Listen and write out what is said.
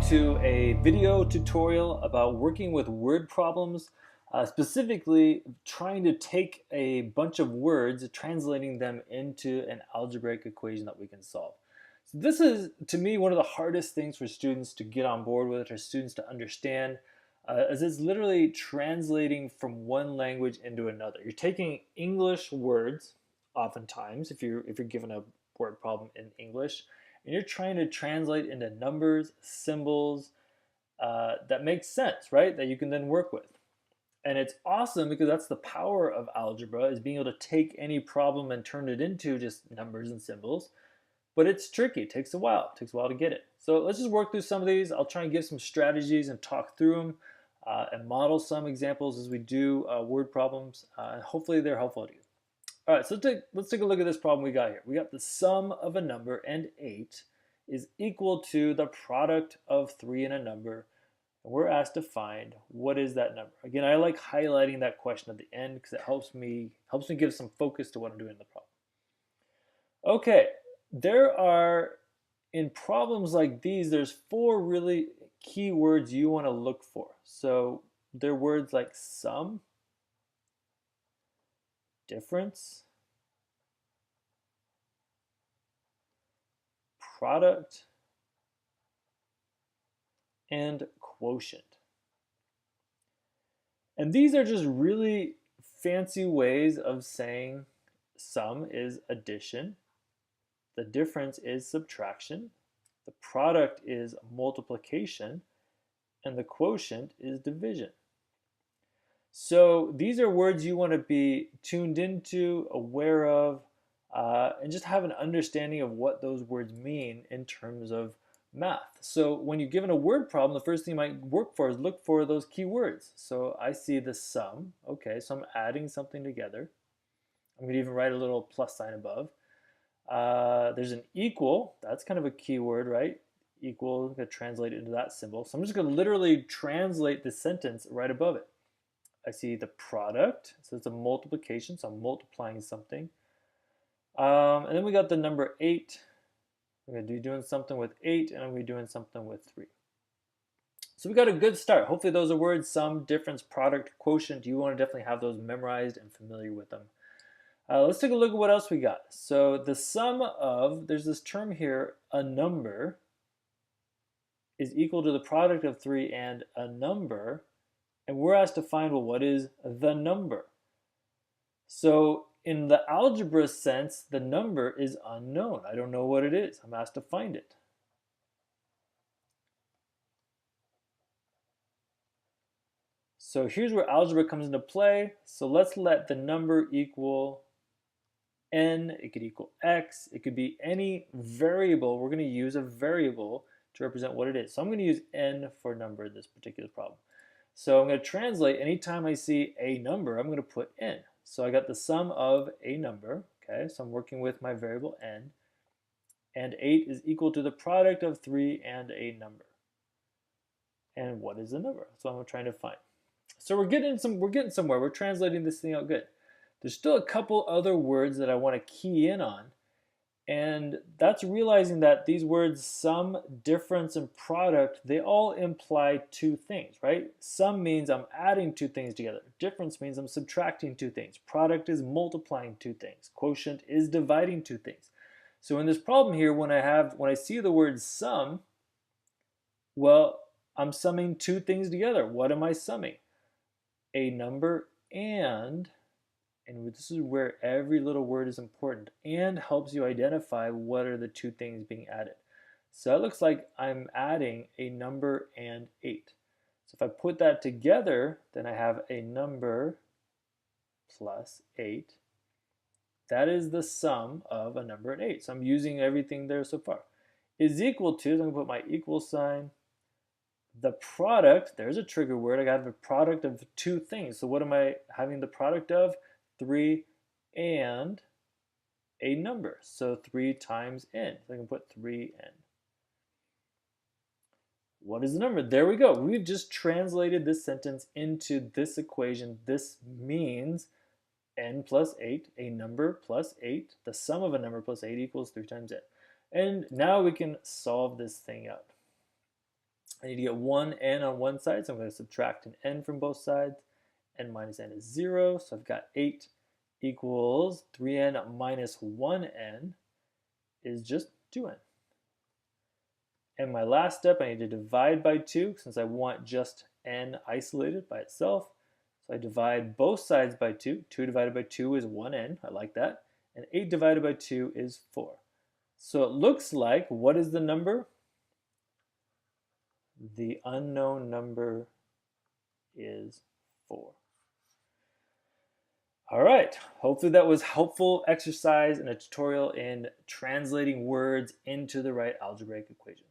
to a video tutorial about working with word problems, specifically trying to take a bunch of words, translating them into an algebraic equation that we can solve. So this is, to me, one of the hardest things for students to get on board with, or students to understand, as it's literally translating from one language into another. You're taking English words, oftentimes, if you're given a word problem in English, and you're trying to translate into numbers, symbols that make sense, right? That you can then work with. And it's awesome because that's the power of algebra, is being able to take any problem and turn it into just numbers and symbols. But it's tricky. It takes a while. It takes a while to get it. So let's just work through some of these. I'll try and give some strategies and talk through them and model some examples as we do word problems. And hopefully they're helpful to you. All right, so let's take a look at this problem we got here. We got the sum of a number and 8 is equal to the product of 3 and a number. And we're asked to find what is that number. Again, I like highlighting that question at the end because it helps me give some focus to what I'm doing in the problem. Okay, in problems like these, there's 4 really key words you want to look for. So they're words like sum, difference, product, and quotient. And these are just really fancy ways of saying sum is addition, the difference is subtraction, the product is multiplication, and the quotient is division. So these are words you want to be tuned into, aware of, and just have an understanding of what those words mean in terms of math. So when you're given a word problem, the first thing you might look for those key words. So I see the sum. Okay, so I'm adding something together. I'm going to even write a little plus sign above. There's an equal. That's kind of a key word, right? Equal, I'm going to translate it into that symbol. So I'm just going to literally translate the sentence right above it. I see the product, so it's a multiplication, so I'm multiplying something. And then we got the number 8. I'm going to be doing something with 8, and I'm going to be doing something with 3. So we got a good start. Hopefully those are words: sum, difference, product, quotient. You want to definitely have those memorized and familiar with them. Let's take a look at what else we got. So the sum of, there's this term here, a number, is equal to the product of 3 and a number. And we're asked to find, well, what is the number? So in the algebra sense, the number is unknown. I don't know what it is. I'm asked to find it. So here's where algebra comes into play. So let's let the number equal n. It could equal x. It could be any variable. We're going to use a variable to represent what it is. So I'm going to use n for number in this particular problem. So I'm going to translate, anytime I see a number, I'm going to put n. So I got the sum of a number, okay? So I'm working with my variable n, and 8 is equal to the product of 3 and a number. And what is the number? That's what I'm trying to find. So we're getting somewhere. We're translating this thing out good. There's still a couple other words that I want to key in on. And that's realizing that these words sum, difference, and product, they all imply 2 things, right? Sum means I'm adding 2 things together. Difference means I'm subtracting 2 things. Product is multiplying 2 things. Quotient is dividing 2 things. So in this problem here, when I see the word sum, well, I'm summing 2 things together. What am I summing? A number and this is where every little word is important, and helps you identify what are the 2 things being added. So it looks like I'm adding a number and 8. So if I put that together, then I have a number plus 8. That is the sum of a number and 8. So I'm using everything there so far. Is equal to, so I'm going to put my equal sign. The product, there's a trigger word. I got the product of 2 things. So what am I having the product of? 3 and a number. So 3 times n. So I can put 3n. What is the number? There we go. We've just translated this sentence into this equation. This means n plus 8, a number plus 8. The sum of a number plus 8 equals 3 times n. And now we can solve this thing out. I need to get one n on one side, so I'm going to subtract an n from both sides. N minus n is 0, so I've got 8 equals 3n minus 1n is just 2n. And my last step, I need to divide by 2 since I want just n isolated by itself. So I divide both sides by 2. 2 divided by 2 is 1n. I like that. And 8 divided by 2 is 4. So it looks like, what is the number? The unknown number is 4. All right, hopefully that was helpful exercise and a tutorial in translating words into the right algebraic equation.